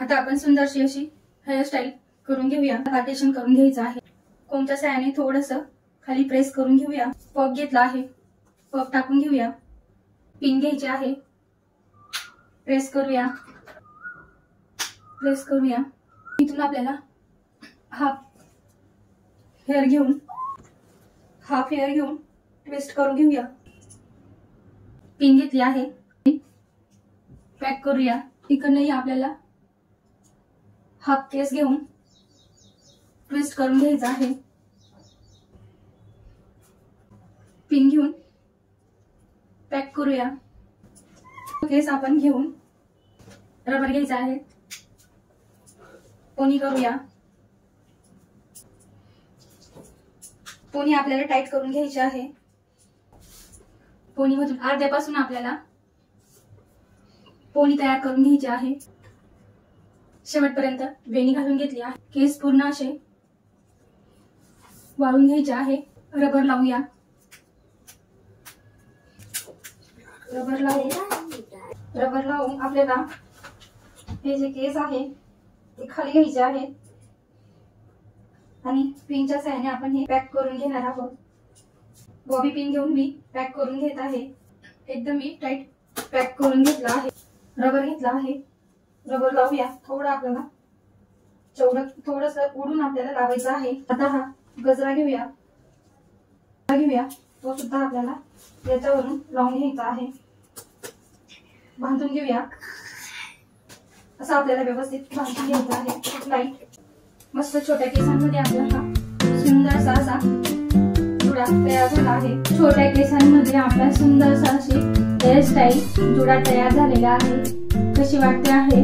आता आपण सुंदरशी अशी हेअरस्टाईल करून घेऊया। पार्टेशन करून घ्यायचं आहे। कोणत्या साह्याने थोडंसं खाली प्रेस करून घेऊया। पफ घेतला आहे, पफ टाकून घेऊया। पिन घ्यायची आहे, प्रेस करूया, प्रेस करूया। इथून आपल्याला हाफ हेअर घेऊन ट्विस्ट करून घेऊया। पिन घेतली आहे, पॅक करूया। इकडनंही आपल्याला हाफ केस घेऊन ट्विस्ट करून घ्यायचा आहे। पिन घेऊन पॅक करूया। केस आपण घेऊन रबर घ्यायचा आहे, पोनी करूया। पोनी आपल्याला टाईट करून घ्यायची आहे। पोनी मधून अर्ध्यापासून आपल्याला पोनी तयार करून घ्यायची आहे। शेवटपर्यंत वेणी घालून घेतली आहे। केस पूर्ण असे वाळून घ्यायचे आहे। रबर लावूया, रबर लावून आपल्याला हे जे केस आहे ते खाली घ्यायचे आहे आणि पिनच्या साहाय्याने आपण हे पॅक करून घेणार आहोत। बॉबी पिन घेऊन मी पॅक करून घेत आहे। एकदम मी टाईट पॅक करून घेतला आहे। रबर घेतला आहे, रबर लावूया। थोडं आपल्याला थोडंसं उडून आपल्याला लावायचं आहे। आता हा गजरा घेऊया, तो सुद्धा आपल्याला याच्यावरून लावून घ्यायचा आहे। बांधून घेऊया, असं आपल्याला व्यवस्थित बांधून घ्यायचं आहे। लाईट मस्त छोट्या केसांमध्ये आपला हा सुंदरसा असा जुडा तयार झाला आहे। छोट्या केसांमध्ये आपला सुंदरसा अशी हेअरस्टाईल जुडा तयार झालेला आहे। कशी वाटते आहे